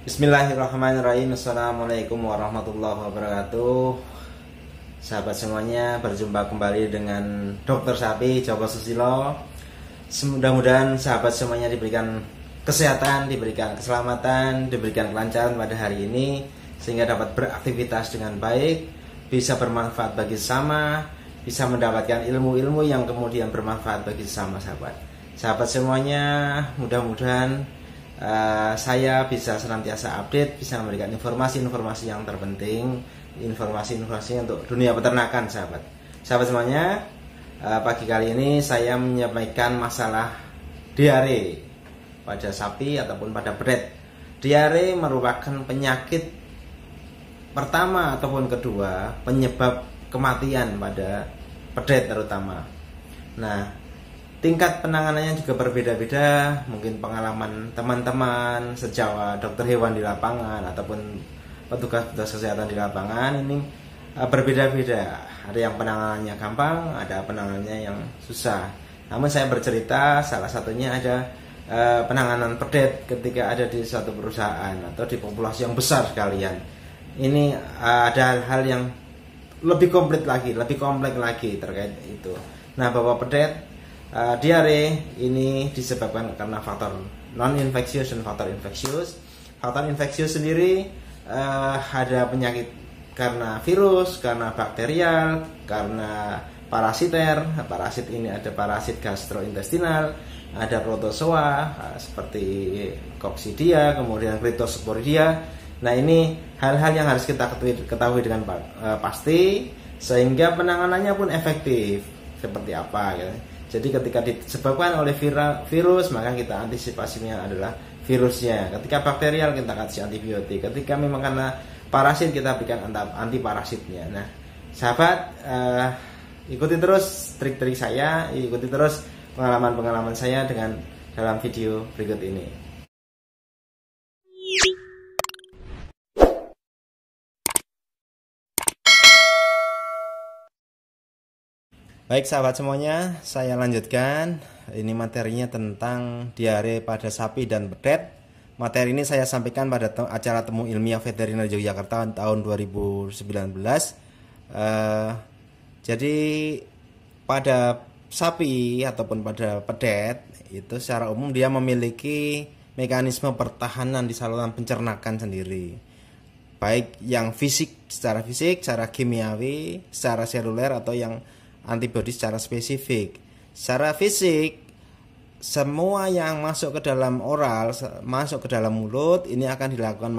Bismillahirrahmanirrahim. Assalamualaikum warahmatullahi wabarakatuh. Sahabat semuanya, berjumpa kembali dengan Dokter Sapi Joko Susilo. Mudah-mudahan sahabat semuanya diberikan kesehatan, diberikan keselamatan, diberikan kelancaran pada hari ini, sehingga dapat beraktivitas dengan baik, bisa bermanfaat bagi sesama, bisa mendapatkan ilmu-ilmu yang kemudian bermanfaat bagi sesama sahabat. Sahabat semuanya, mudah-mudahan saya bisa senantiasa update, bisa memberikan informasi-informasi yang terpenting, informasi-informasi untuk dunia peternakan sahabat. Sahabat semuanya, pagi kali ini saya menyampaikan masalah diare pada sapi ataupun pada bedet. Diare merupakan penyakit pertama ataupun kedua penyebab kematian pada bedet terutama. Nah, tingkat penanganannya juga berbeda-beda. Mungkin pengalaman teman-teman sejawat dokter hewan di lapangan ataupun petugas-petugas kesehatan di lapangan ini berbeda-beda. Ada yang penanganannya gampang, ada penanganannya yang susah. Namun saya bercerita salah satunya ada penanganan bedet ketika ada di suatu perusahaan atau di populasi yang besar sekalian. Ini ada hal yang lebih komplit lagi, lebih kompleks lagi terkait itu. Nah, bahwa bedet diare ini disebabkan karena faktor non-infeksius dan faktor infeksius. Faktor infeksius sendiri ada penyakit karena virus, karena bakterial, karena parasiter. Parasit ini ada parasit gastrointestinal, ada protozoa seperti Coccidia, kemudian Cryptosporidia. Nah, ini hal-hal yang harus kita ketahui dengan pasti, sehingga penanganannya pun efektif. Seperti apa gitu. Jadi ketika disebabkan oleh virus, maka kita antisipasinya adalah virusnya. Ketika bakterial, kita kasih antibiotik. Ketika memang karena parasit, kita berikan antiparasitnya. Nah, sahabat, ikuti terus trik-trik saya, ikuti terus pengalaman-pengalaman saya dengan dalam video berikut ini. Baik sahabat semuanya, saya lanjutkan. Ini materinya tentang diare pada sapi dan bedet. Materi ini saya sampaikan pada acara temu ilmiah veteriner Yogyakarta tahun 2019. Jadi pada sapi ataupun pada bedet itu secara umum dia memiliki mekanisme pertahanan di saluran pencernakan sendiri. Baik yang fisik, secara kimiawi, secara seluler, atau yang antibodi secara spesifik. Secara fisik, semua yang masuk ke dalam oral, masuk ke dalam mulut, ini akan dilakukan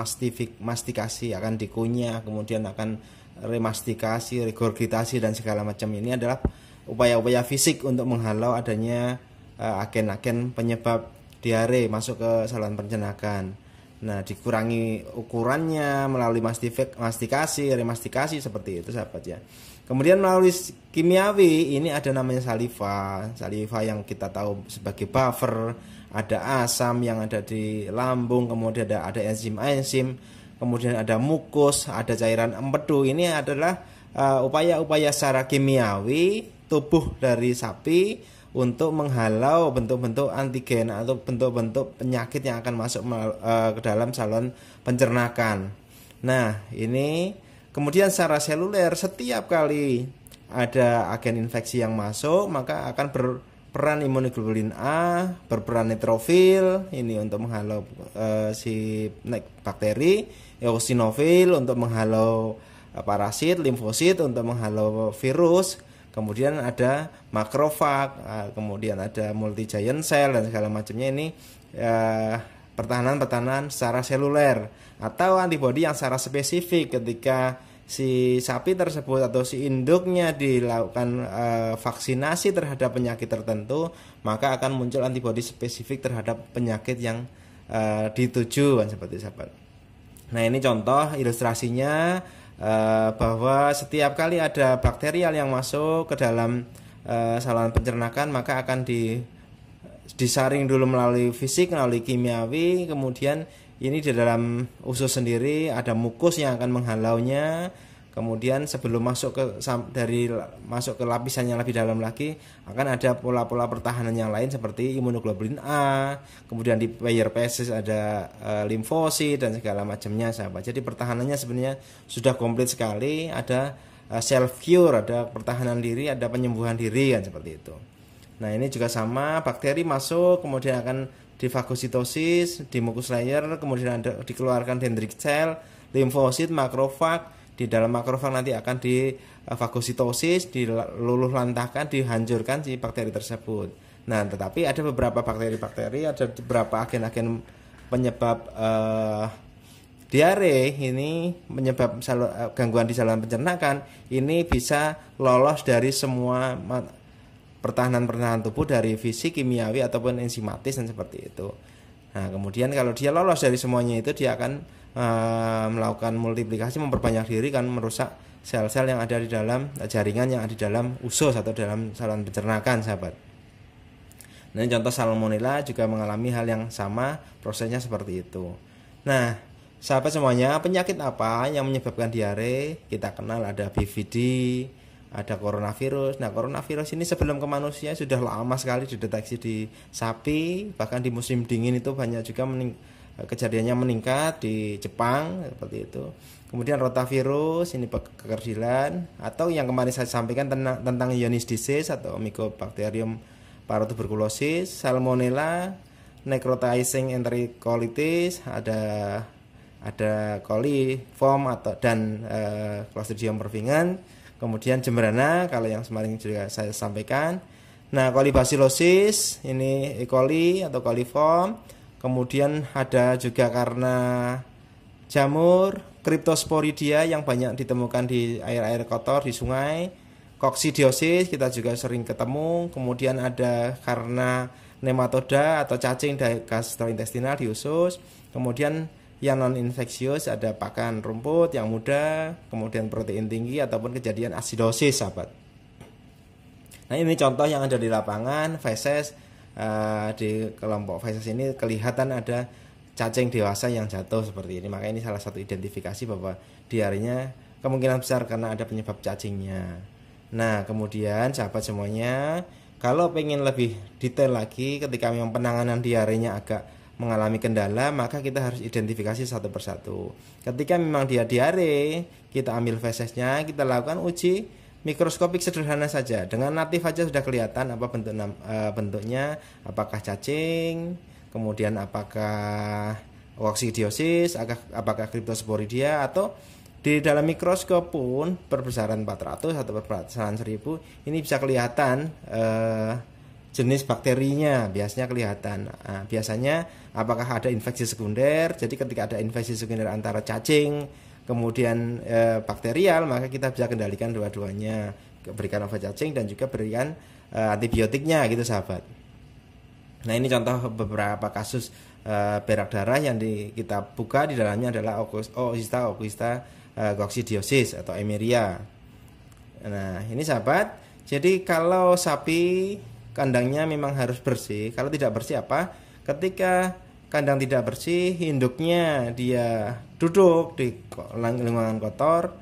mastikasi, akan dikunyah, kemudian akan remastikasi, regurgitasi, dan segala macam. Ini adalah upaya-upaya fisik untuk menghalau adanya agen-agen penyebab diare masuk ke saluran pencernaan. Nah, dikurangi ukurannya melalui mastikasi, remastikasi, seperti itu sahabat ya. Kemudian melalui kimiawi, ini ada namanya saliva yang kita tahu sebagai buffer, ada asam yang ada di lambung, kemudian ada enzim, kemudian ada mukus, ada cairan empedu. Ini adalah upaya-upaya secara kimiawi tubuh dari sapi untuk menghalau bentuk-bentuk antigen atau bentuk-bentuk penyakit yang akan masuk ke dalam saluran pencernaan. Nah, ini kemudian secara seluler, setiap kali ada agen infeksi yang masuk, maka akan berperan imunoglobulin A, berperan neutrofil ini untuk menghalau si bakteri, eosinofil untuk menghalau parasit, limfosit untuk menghalau virus. Kemudian ada makrofag, kemudian ada multi giant cell dan segala macamnya. Ini pertahanan secara seluler, atau antibodi yang secara spesifik ketika si sapi tersebut atau si induknya dilakukan vaksinasi terhadap penyakit tertentu, maka akan muncul antibodi spesifik terhadap penyakit yang dituju, seperti sahabat. Nah, ini contoh ilustrasinya, bahwa setiap kali ada bakterial yang masuk ke dalam saluran pencernaan, maka akan disaring dulu melalui fisik, melalui kimiawi. Kemudian ini di dalam usus sendiri ada mukus yang akan menghalaunya. Kemudian sebelum masuk ke lapisan yang lebih dalam lagi akan ada pola-pola pertahanan yang lain seperti imunoglobulin A, kemudian di payer basis ada limfosit dan segala macamnya sahabat. Jadi pertahanannya sebenarnya sudah komplit sekali, ada self cure, ada pertahanan diri, ada penyembuhan diri kan seperti itu. Nah, ini juga sama, bakteri masuk kemudian akan difagositosis di mucus layer, kemudian ada dikeluarkan dendritic cell, limfosit, makrofag. Di dalam makrofag nanti akan difagositosis, diluluh lantahkan, dihancurkan si bakteri tersebut. Nah, tetapi ada beberapa bakteri-bakteri, ada beberapa agen-agen penyebab diare ini, menyebab gangguan di saluran pencernaan, ini bisa lolos dari semua pertahanan tubuh, dari fisik, kimiawi ataupun enzimatis dan seperti itu. Nah, kemudian kalau dia lolos dari semuanya itu, dia akan melakukan multiplikasi, memperbanyak diri, kan merusak sel-sel yang ada di dalam jaringan yang ada di dalam usus atau dalam saluran pencernaan sahabat. Nah, contoh Salmonella juga mengalami hal yang sama, prosesnya seperti itu. Nah, sahabat semuanya, penyakit apa yang menyebabkan diare? Kita kenal ada BVD, ada coronavirus. Nah, coronavirus ini sebelum ke manusia sudah lama sekali dideteksi di sapi, bahkan di musim dingin itu banyak juga kejadiannya meningkat di Jepang seperti itu. Kemudian rotavirus ini kekerdilan, atau yang kemarin saya sampaikan tentang Ionis disease atau Mycobacterium paratuberculosis, Salmonella, necrotizing enterocolitis, ada coliform dan Clostridium perfringens. Kemudian Jembrana kalau yang kemarin juga saya sampaikan. Nah, Colibacillosis ini E. coli atau coliform. Kemudian ada juga karena jamur Cryptosporidia yang banyak ditemukan di air-air kotor di sungai. Koksidiosis kita juga sering ketemu. Kemudian ada karena nematoda atau cacing gastrointestinal di usus. Kemudian yang non infeksius ada pakan rumput yang muda, kemudian protein tinggi ataupun kejadian asidosis sahabat. Nah, ini contoh yang ada di lapangan feses. Di kelompok feses ini kelihatan ada cacing dewasa yang jatuh seperti ini. Maka ini salah satu identifikasi bahwa diarenya kemungkinan besar karena ada penyebab cacingnya. Nah, kemudian sahabat semuanya, kalau pengen lebih detail lagi ketika memang penanganan diarenya agak mengalami kendala, maka kita harus identifikasi satu persatu. Ketika memang dia diare, kita ambil fesesnya, kita lakukan uji mikroskopik sederhana saja. Dengan natif aja sudah kelihatan apa bentuknya, apakah cacing, kemudian apakah koksidiosis, apakah Cryptosporidia, atau di dalam mikroskop pun perbesaran 400 atau perbesaran 1000 ini bisa kelihatan jenis bakterinya, biasanya kelihatan. Nah, biasanya apakah ada infeksi sekunder. Jadi ketika ada infeksi sekunder antara cacing kemudian bakterial, maka kita bisa kendalikan dua-duanya, berikan obat cacing dan juga berikan antibiotiknya gitu sahabat. Nah, ini contoh beberapa kasus berak darah yang kita buka, di dalamnya adalah Oocysta coccidiosis atau Emeria. Nah, ini sahabat, jadi kalau sapi kandangnya memang harus bersih. Kalau tidak bersih apa? Ketika kandang tidak bersih, induknya dia duduk di lingkungan kotor,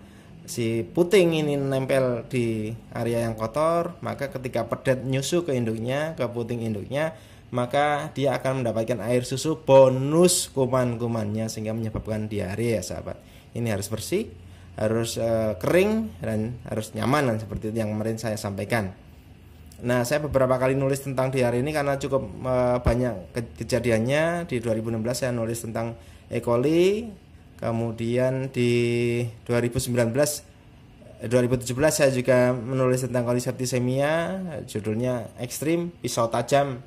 si puting ini nempel di area yang kotor, maka ketika pedet nyusu ke induknya, ke puting induknya, maka dia akan mendapatkan air susu bonus kuman-kumannya sehingga menyebabkan diare ya sahabat. Ini harus bersih, harus kering dan harus nyaman, dan seperti itu yang kemarin saya sampaikan. Nah, saya beberapa kali nulis tentang diare ini karena cukup banyak kejadiannya. Di 2016 saya nulis tentang E. coli. Kemudian di 2017 saya juga menulis tentang coli septisemia, judulnya ekstrim, pisau tajam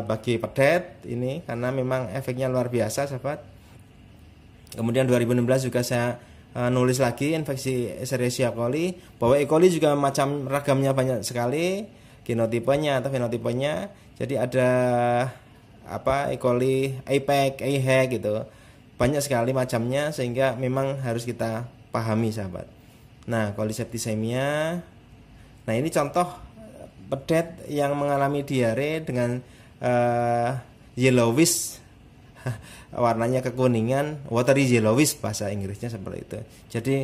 bagi pedet ini, karena memang efeknya luar biasa sahabat. Kemudian 2016 juga saya nulis lagi infeksi Escherichia coli, bahwa E. coli juga macam ragamnya banyak sekali, genotipenya atau fenotipenya. Jadi ada E. coli, APEC, AHEC gitu. Banyak sekali macamnya sehingga memang harus kita pahami sahabat. Nah, coli septisemia. Nah, ini contoh pedet yang mengalami diare dengan yellowish warnanya kekuningan, watery yellowish bahasa Inggrisnya seperti itu. Jadi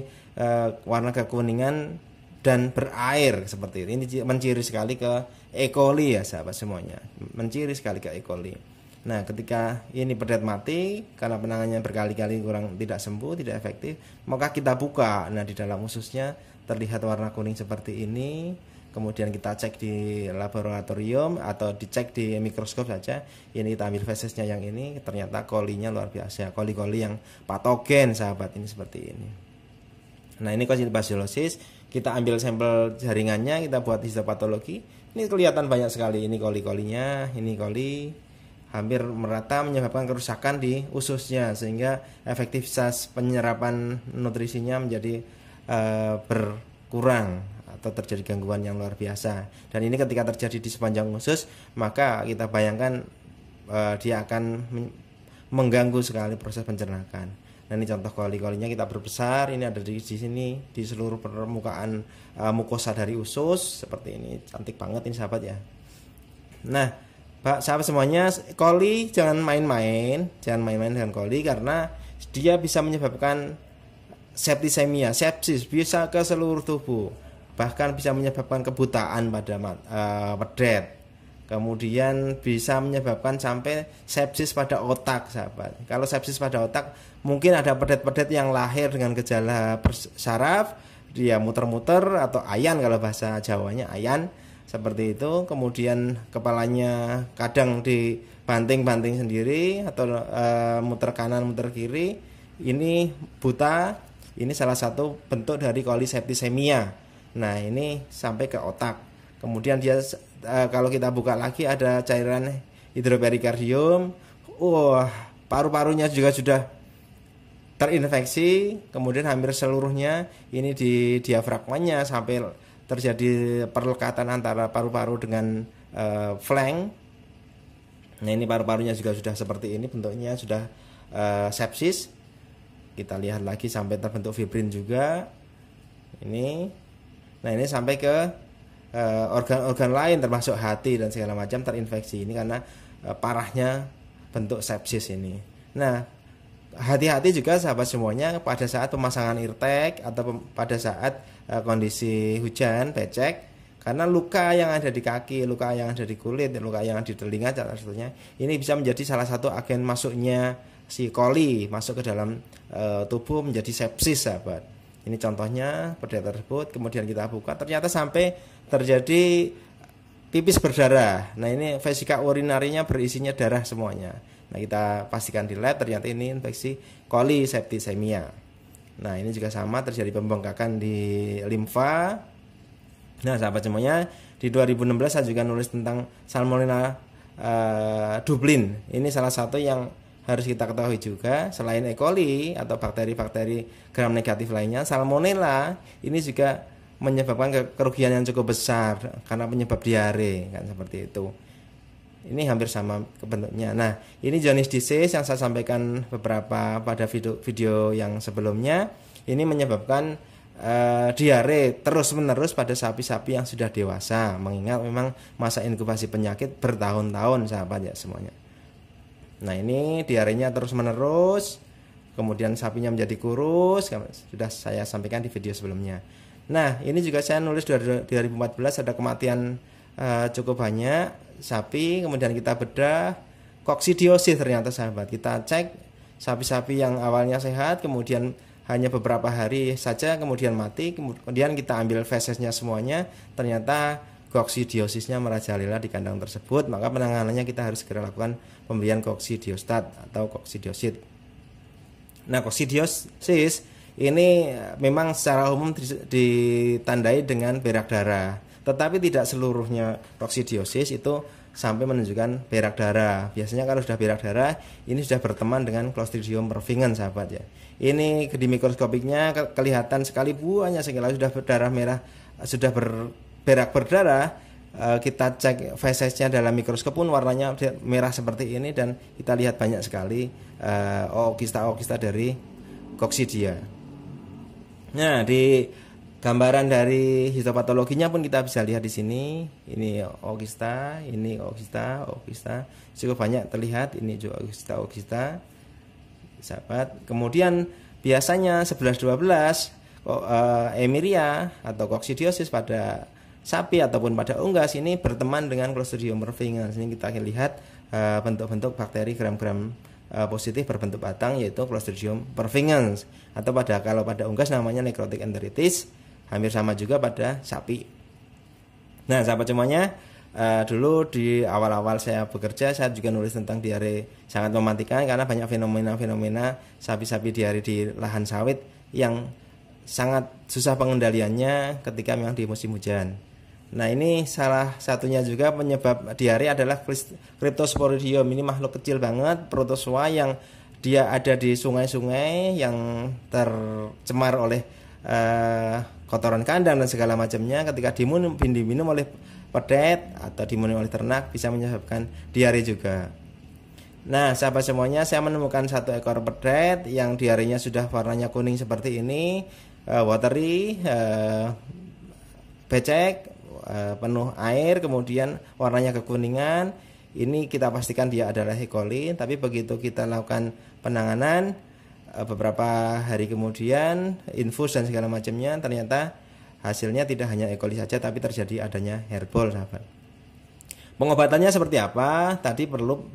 warna kekuningan dan berair seperti itu. Ini menciri sekali ke E. coli ya sahabat semuanya, menciri sekali ke E. coli. Nah, ketika ini pedet mati karena penanganannya berkali-kali kurang tidak sembuh, tidak efektif, maka kita buka. Nah, di dalam ususnya terlihat warna kuning seperti ini. Kemudian kita cek di laboratorium atau dicek di mikroskop saja. Ini kita ambil fesesnya yang ini, ternyata kolinya luar biasa. Koli-koli yang patogen sahabat, ini seperti ini. Nah, ini Coccidiosis. Kita ambil sampel jaringannya, kita buat histopatologi. Ini kelihatan banyak sekali. Ini koli-kolinya, ini koli hampir merata menyebabkan kerusakan di ususnya, sehingga efektivitas penyerapan nutrisinya menjadi berkurang atau terjadi gangguan yang luar biasa. Dan ini ketika terjadi di sepanjang usus, maka kita bayangkan dia akan mengganggu sekali proses pencernaan. Nah, ini contoh koli-kolinya kita perbesar. Ini ada di sini di seluruh permukaan mukosa dari usus seperti ini. Cantik banget ini sahabat ya. Nah, sahabat semuanya, koli jangan main-main dengan koli karena dia bisa menyebabkan septisemia, sepsis, bisa ke seluruh tubuh. Bahkan bisa menyebabkan kebutaan pada pedet. Kemudian bisa menyebabkan sampai sepsis pada otak sahabat. Kalau sepsis pada otak, mungkin ada pedet-pedet yang lahir dengan gejala saraf, dia muter-muter atau ayan kalau bahasa Jawanya ayan seperti itu. Kemudian kepalanya kadang dibanting-banting sendiri atau muter kanan muter kiri. Ini buta. Ini salah satu bentuk dari koliseptisemia. Nah, ini sampai ke otak. Kemudian dia kalau kita buka lagi ada cairan hidroperikardium. Paru-parunya juga sudah terinfeksi. Kemudian hampir seluruhnya ini di diafragmanya sampai terjadi perlekatan antara paru-paru dengan flank. Nah, ini paru-parunya juga sudah seperti ini bentuknya, sudah sepsis. Kita lihat lagi sampai terbentuk fibrin juga. Nah, ini sampai ke organ-organ lain termasuk hati dan segala macam terinfeksi. Ini karena parahnya bentuk sepsis ini. Nah, hati-hati juga sahabat semuanya pada saat pemasangan eartag atau pada saat kondisi hujan, becek, karena luka yang ada di kaki, luka yang ada di kulit, luka yang ada di telinga dan sebagainya, ini bisa menjadi salah satu agen masuknya si koli masuk ke dalam tubuh menjadi sepsis sahabat. Ini contohnya pedet tersebut. Kemudian kita buka, ternyata sampai terjadi pipis berdarah. Nah, ini vesika urinarinya berisinya darah semuanya. Nah, kita pastikan di lab, ternyata ini infeksi koliseptisemia. Nah, ini juga sama, terjadi pembengkakan di limfa. Nah, sahabat semuanya, di 2016 saya juga nulis tentang Salmonella Dublin. Ini salah satu yang harus kita ketahui juga, selain E. coli atau bakteri-bakteri gram negatif lainnya, Salmonella ini juga menyebabkan kerugian yang cukup besar karena penyebab diare, kan seperti itu. Ini hampir sama bentuknya. Nah, ini jaundice disease yang saya sampaikan beberapa pada video yang sebelumnya. Ini menyebabkan diare terus-menerus pada sapi-sapi yang sudah dewasa, mengingat memang masa inkubasi penyakit bertahun-tahun sahabat ya semuanya. Nah, ini diarenya terus-menerus, kemudian sapinya menjadi kurus, sudah saya sampaikan di video sebelumnya. Nah, ini juga saya nulis 2014 ada kematian cukup banyak sapi, kemudian kita bedah koksidiosis ternyata sahabat. Kita cek sapi-sapi yang awalnya sehat, kemudian hanya beberapa hari saja kemudian mati, kemudian kita ambil fesesnya semuanya, ternyata koksidiosisnya merajalela di kandang tersebut, maka penanganannya kita harus segera lakukan pemberian koksidiostat atau koksidiosit. Nah, koksidiosis ini memang secara umum ditandai dengan berak darah, tetapi tidak seluruhnya koksidiosis itu sampai menunjukkan berak darah. Biasanya kalau sudah berak darah, ini sudah berteman dengan Clostridium perfringens sahabat ya. Ini di mikroskopiknya kelihatan sekali buahnya, sehingga sudah berdarah merah, sudah berak berdarah, kita cek fesesnya dalam mikroskop pun warnanya merah seperti ini, dan kita lihat banyak sekali ookista dari Coccidia. Nah, di Gambaran dari histopatologinya pun kita bisa lihat di sini. Ini oogista, ini oogista, oogista. Cukup banyak terlihat. Ini juga oogista, oogista. Sahabat. Kemudian biasanya 11-12 Emiria atau koksidiosis pada sapi ataupun pada unggas ini berteman dengan Clostridium perfringens. Ini kita akan lihat bentuk-bentuk bakteri gram-gram positif berbentuk batang, yaitu Clostridium perfringens, atau kalau pada unggas namanya necrotic enteritis. Hampir sama juga pada sapi. Nah, sahabat semuanya, dulu di awal-awal saya bekerja, saya juga nulis tentang diare sangat mematikan karena banyak fenomena-fenomena sapi-sapi diare di lahan sawit yang sangat susah pengendaliannya ketika memang di musim hujan. Nah, ini salah satunya juga penyebab diare adalah Cryptosporidium. Ini makhluk kecil banget, protozoa yang dia ada di sungai-sungai yang tercemar oleh kotoran kandang dan segala macamnya. Ketika diminum oleh pedet atau diminum oleh ternak bisa menyebabkan diare juga. Nah, sahabat semuanya, saya menemukan satu ekor pedet yang diarenya sudah warnanya kuning seperti ini, watery, becek, penuh air, kemudian warnanya kekuningan. Ini kita pastikan dia adalah E. coli, tapi begitu kita lakukan penanganan beberapa hari kemudian, infus dan segala macamnya, ternyata hasilnya tidak hanya E. coli saja, tapi terjadi adanya hairball, sahabat. Pengobatannya seperti apa? Tadi perlu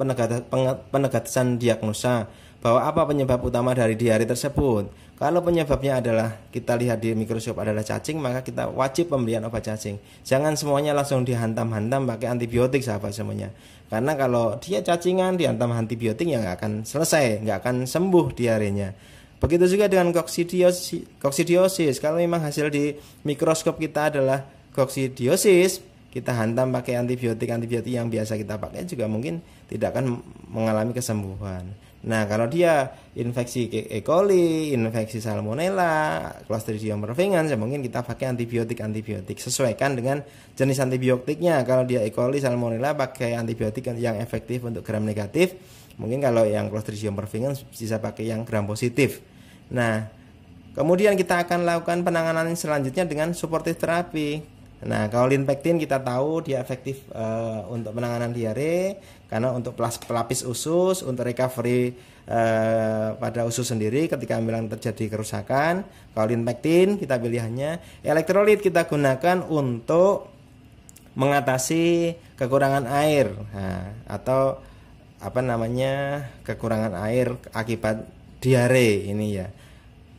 penegasan diagnosa bahwa apa penyebab utama dari diare tersebut. Kalau penyebabnya adalah kita lihat di mikroskop adalah cacing, maka kita wajib pemberian obat cacing. Jangan semuanya langsung dihantam-hantam pakai antibiotik, sahabat semuanya. Karena kalau dia cacingan dihantam antibiotik ya nggak akan selesai, nggak akan sembuh diarenya. Begitu juga dengan koksidiosis. Kalau memang hasil di mikroskop kita adalah koksidiosis, kita hantam pakai antibiotik yang biasa kita pakai juga mungkin tidak akan mengalami kesembuhan. Nah, kalau dia infeksi E. coli, infeksi salmonella, Clostridium perfringens, ya mungkin kita pakai antibiotik. Sesuaikan dengan jenis antibiotiknya. Kalau dia E. coli, salmonella, pakai antibiotik yang efektif untuk gram negatif. Mungkin kalau yang Clostridium perfringens bisa pakai yang gram positif. Nah, kemudian kita akan lakukan penanganan selanjutnya dengan supportive terapi. Nah, kalau linpektin kita tahu dia efektif untuk penanganan diare, karena untuk pelapis usus, untuk recovery pada usus sendiri ketika memang terjadi kerusakan. Kalau linpektin kita pilihannya. Elektrolit kita gunakan untuk mengatasi kekurangan air, atau kekurangan air akibat diare ini ya.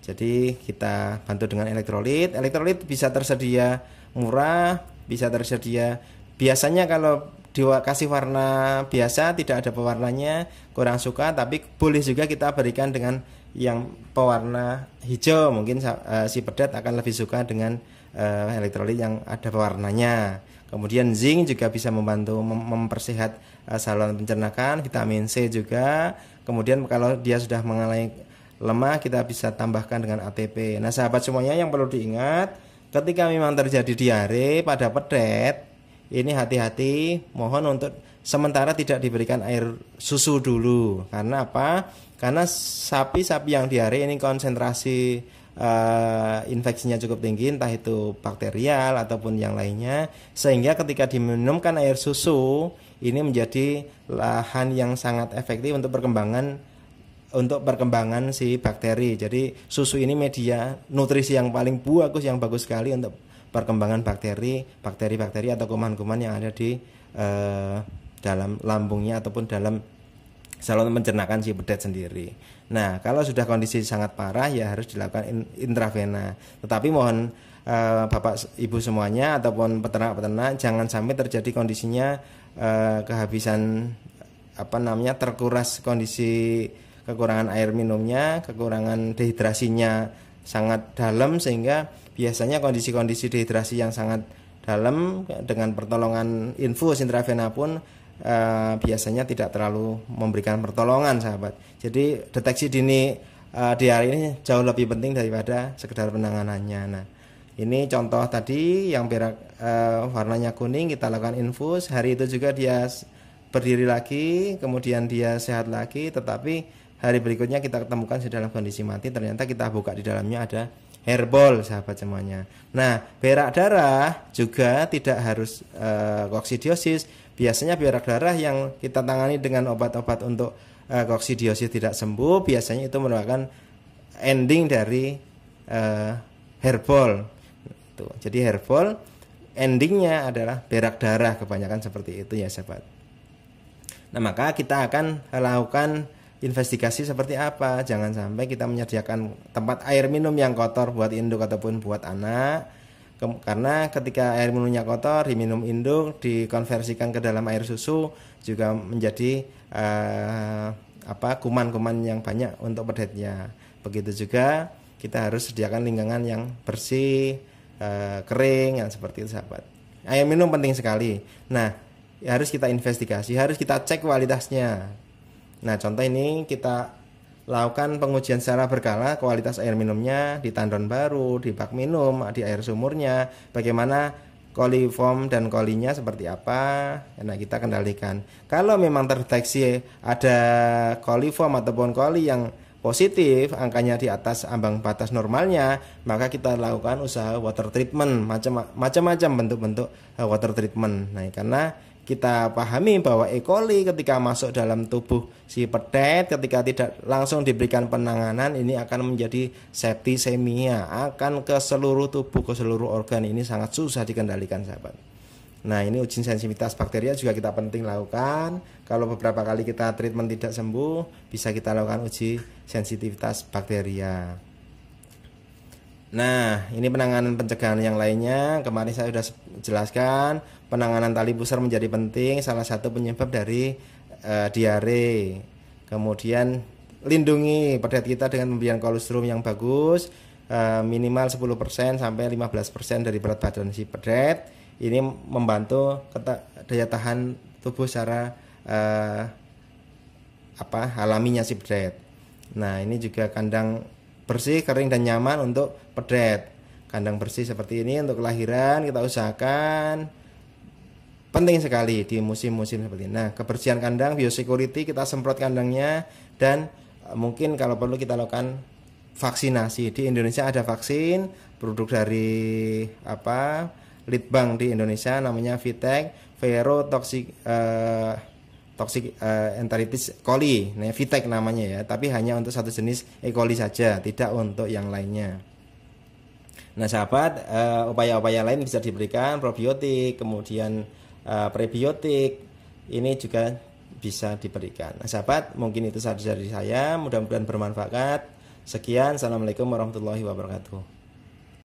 Jadi kita bantu dengan elektrolit. Elektrolit bisa tersedia murah, bisa tersedia. Biasanya kalau dikasih warna biasa tidak ada pewarnanya, kurang suka, tapi boleh juga kita berikan dengan yang pewarna hijau. Mungkin si pedet akan lebih suka dengan elektrolit yang ada pewarnanya. Kemudian zinc juga bisa membantu mempersehat saluran pencernaan, vitamin C juga. Kemudian kalau dia sudah mengalami lemah, kita bisa tambahkan dengan ATP. Nah, sahabat semuanya, yang perlu diingat ketika memang terjadi diare pada pedet, ini hati-hati, mohon untuk sementara tidak diberikan air susu dulu. Karena apa? Karena sapi-sapi yang diare ini konsentrasi infeksinya cukup tinggi, entah itu bakterial ataupun yang lainnya, sehingga ketika diminumkan air susu, ini menjadi lahan yang sangat efektif untuk perkembangan si bakteri. Jadi susu ini media nutrisi yang paling bagus, sekali untuk perkembangan bakteri atau kuman-kuman yang ada di dalam lambungnya ataupun dalam saluran pencernaan si pedet sendiri. Nah, kalau sudah kondisi sangat parah ya harus dilakukan intravena. Tetapi mohon Bapak Ibu semuanya ataupun peternak-peternak jangan sampai terjadi kondisinya kehabisan terkuras kondisi kekurangan air minumnya, kekurangan dehidrasinya sangat dalam, sehingga biasanya kondisi-kondisi dehidrasi yang sangat dalam dengan pertolongan infus intravena pun biasanya tidak terlalu memberikan pertolongan, sahabat. Jadi deteksi dini diare ini jauh lebih penting daripada sekedar penanganannya. Nah, ini contoh tadi yang berak warnanya kuning, kita lakukan infus. Hari itu juga dia berdiri lagi, kemudian dia sehat lagi, tetapi hari berikutnya kita ketemukan di dalam kondisi mati. Ternyata kita buka di dalamnya ada herbol sahabat semuanya. Nah, berak darah juga tidak harus koksidiosis. Biasanya berak darah yang kita tangani dengan obat-obat untuk koksidiosis tidak sembuh, biasanya itu merupakan ending dari herbol. Jadi herbol endingnya adalah berak darah, kebanyakan seperti itu ya sahabat. Nah, maka kita akan lakukan investigasi seperti apa. Jangan sampai kita menyediakan tempat air minum yang kotor buat induk ataupun buat anak. Karena ketika air minumnya kotor, diminum induk, dikonversikan ke dalam air susu, juga menjadi kuman-kuman yang banyak untuk pedetnya. Begitu juga kita harus sediakan lingkungan yang bersih, kering, yang seperti itu sahabat. Air minum penting sekali. Nah, harus kita investigasi, harus kita cek kualitasnya. Nah, contoh ini kita lakukan pengujian secara berkala kualitas air minumnya di tandon baru, di bak minum, di air sumurnya, bagaimana coliform dan colinya seperti apa. Nah, kita kendalikan. Kalau memang terdeteksi ada coliform ataupun coli yang positif, angkanya di atas ambang batas normalnya, maka kita lakukan usaha water treatment, macam-macam bentuk-bentuk water treatment. Nah, karena kita pahami bahwa E. coli ketika masuk dalam tubuh si pedet, ketika tidak langsung diberikan penanganan, ini akan menjadi septisemia, akan ke seluruh tubuh, ke seluruh organ. Ini sangat susah dikendalikan sahabat. Nah, ini uji sensitivitas bakteria juga kita penting lakukan. Kalau beberapa kali kita treatment tidak sembuh, bisa kita lakukan uji sensitivitas bakteria. Nah, ini penanganan pencegahan yang lainnya. Kemarin saya sudah jelaskan, penanganan tali pusar menjadi penting, salah satu penyebab dari diare. Kemudian lindungi pedet kita dengan pemberian kolostrum yang bagus, minimal 10% sampai 15% dari berat badan si pedet. Ini membantu daya tahan tubuh secara alaminya si pedet. Nah, ini juga kandang bersih, kering dan nyaman untuk pedet. Kandang bersih seperti ini untuk kelahiran kita usahakan, penting sekali di musim-musim seperti ini. Nah, kebersihan kandang, biosecurity, kita semprot kandangnya, dan mungkin kalau perlu kita lakukan vaksinasi. Di Indonesia ada vaksin produk dari Litbang di Indonesia, namanya Vitek Verotoxic enteritis coli. Nah, Vitek namanya ya, tapi hanya untuk satu jenis E. coli saja, tidak untuk yang lainnya. Nah, sahabat, upaya-upaya lain bisa diberikan, probiotik, kemudian prebiotik, ini juga bisa diberikan. Nah, sahabat, mungkin itu saja dari saya, mudah-mudahan bermanfaat. Sekian, assalamualaikum warahmatullahi wabarakatuh.